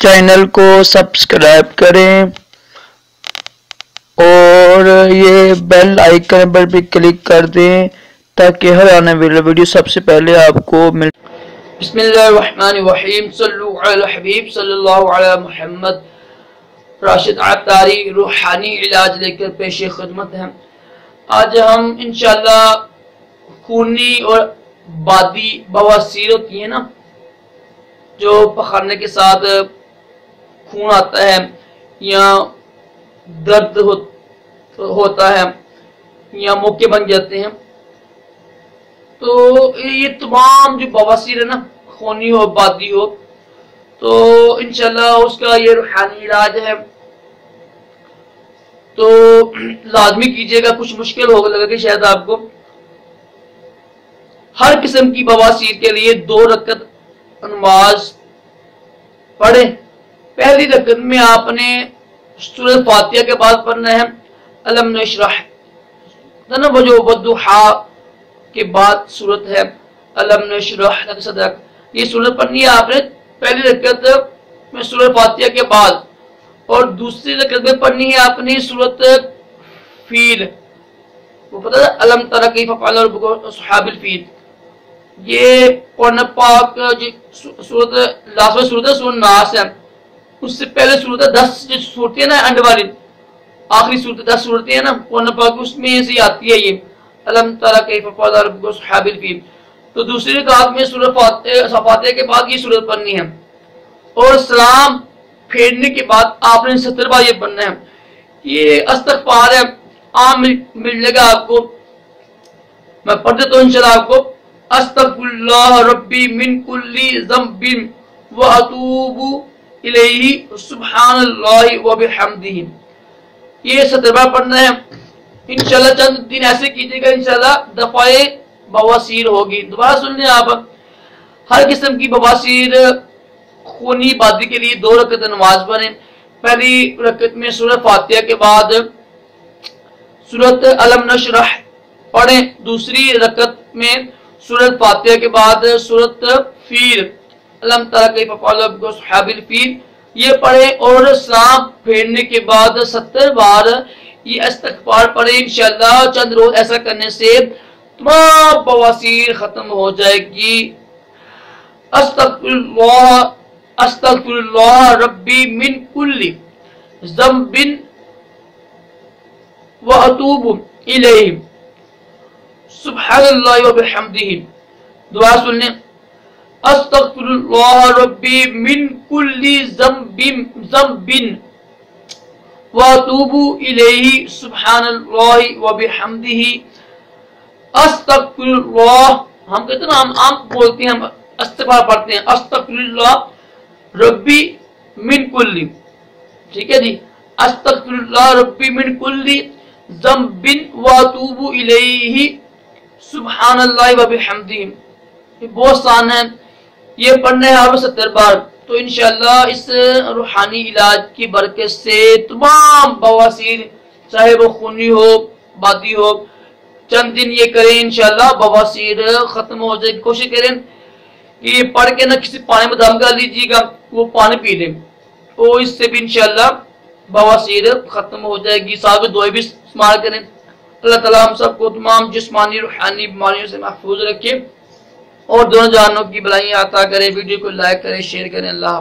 Channel کو subscribe کریں اور یہ بیل آئیکن پر بھی کلک کر دیں تاکہ ہر آنے والی ویڈیو سب سے پہلے آپ کو مل۔ بسم اللہ الرحمن الرحیم، صلو علی الحبیب صلی اللہ علی محمد۔ راشد عطاری روحانی علاج لے کر پیش خدمت ہیں۔ آج ہم انشاءاللہ خونی اور بادی بواسیر ہوتی ہیں نا، جو پخانے کے ساتھ خون آتا ہے یا درد ہوتا ہے یا موقع بن جاتے ہیں، تو یہ تمام جو بواسیر ہے نا، خونی ہو بادی ہو، تو انشاءاللہ اس کا یہ روحانی علاج ہے۔ تو لازمی کیجئے گا، کچھ مشکل ہوگا لگے کہ شاید آپ کو۔ ہر قسم کی بواسیر کے لیے 2 رکعت نماز پڑھیں۔ پہلی رکعت میں آپ نے سورۃ فاتحہ کے بعد پڑھنا ہے الم نشرح، وہ جو والضحیٰ کے بعد سورت ہے الم نشرح لک صدرک، یہ سورت پڑھنی ہے آپ نے پہلی رکعت میں سورۃ فاتحہ کے بعد، اور دوسری رکعت میں پڑھنی ہے آپ نے سورت فیل، وہ پتہ ہے الم تر کیف فعل ربک باصحاب الفیل۔ یہ قرآن پاک سورت لاسٹ سورت ہے سورۃ ناس ہے، اس سے پہلے سورت 10 جو صورتیں ہیں نا اینڈ والی، آخری صورت 10 صورتیں ہیں نا قرآن پاک، اس میں سے آتی ہے یہ الم تر کیف فعل ربک باصحاب الفیل۔ تو دوسری رکعت میں سورۃ فاتحہ کے بعد یہ سورت پڑھنی ہے، اور سلام پھیرنے کے بعد آپ نے 70 بار یہ پڑھنا ہے۔ یہ استغفار ہے، عام مل جائے گا آپ کو، میں پڑھ دیتا ہوں انشاءاللہ آپ کو۔ استغفر اللہ ربی من کل ذنب واتوب الیہ سبحان اللہ وبحمدہ، یہ 70 بار پڑھنا ہے انشاءاللہ۔ چند دن ایسے کیجئے گا، انشاءاللہ دفع بواسیر ہوگی۔ دوبارہ سن لیں آپ، ہر قسم کی بواسیر خونی بادی کے لیے 2 رکعت نماز پڑھیں۔ پہلی رکعت میں سورۃ فاتحہ کے بعد سورۃ الم نشرح پڑھیں، دوسری رکعت میں سورۃ فاتحہ کے بعد سورۃ فیل الم تر کیف فعل ربک باصحاب الفیل یہ پڑھیں، اور سلام پھیرنے کے بعد 70 بار یہ استغفار پڑھیں انشاءاللہ۔ چند روز ایسا کرنے سے تمام بواسیر ختم ہو جائے گی۔ استغفر اللہ ربی من کل ذنب واتوب الیہ سبحان اللہ وبحمدہ، دعا سن لیں۔ استغفر اللہ ربی من کل ذنب واتوب الیہ سبحان اللہ وبحمدہ۔ استغفر اللہ، ہم کہتے ہیں نا، ہم عام بولتے ہیں، ہم استغفار پڑھتے ہیں، استغفر اللہ ربی من کل، ٹھیک ہے جی، استغفر اللہ ربی من کل ذنب واتوب الیہ سبحان اللہ وبحمدہ۔ یہ بہت آسان ہے، یہ پڑھنا ہے آپ 70 بار۔ تو انشاءاللہ اس روحانی علاج کی برکت سے تمام بواسیر، چاہے وہ خونی ہو بادی ہو، چند دن یہ کریں انشاءاللہ بواسیر ختم ہو جائے گی۔ کوشش کریں کہ یہ پڑھ کے نہ کسی پانی میں دم کر لیجیے گا، وہ پانی پی لیں، تو اس سے بھی انشاءاللہ بواسیر ختم ہو جائے گی۔ ساتھ میں دعائیں بھی استعمال کریں۔ اللہ تعالیٰ ہم سب کو تمام جسمانی روحانی بیماریوں سے محفوظ رکھے اور دونوں جہانوں کی بلائیاں عطا کرے۔ ویڈیو کو لائک کریں، شیئر کریں۔ اللہ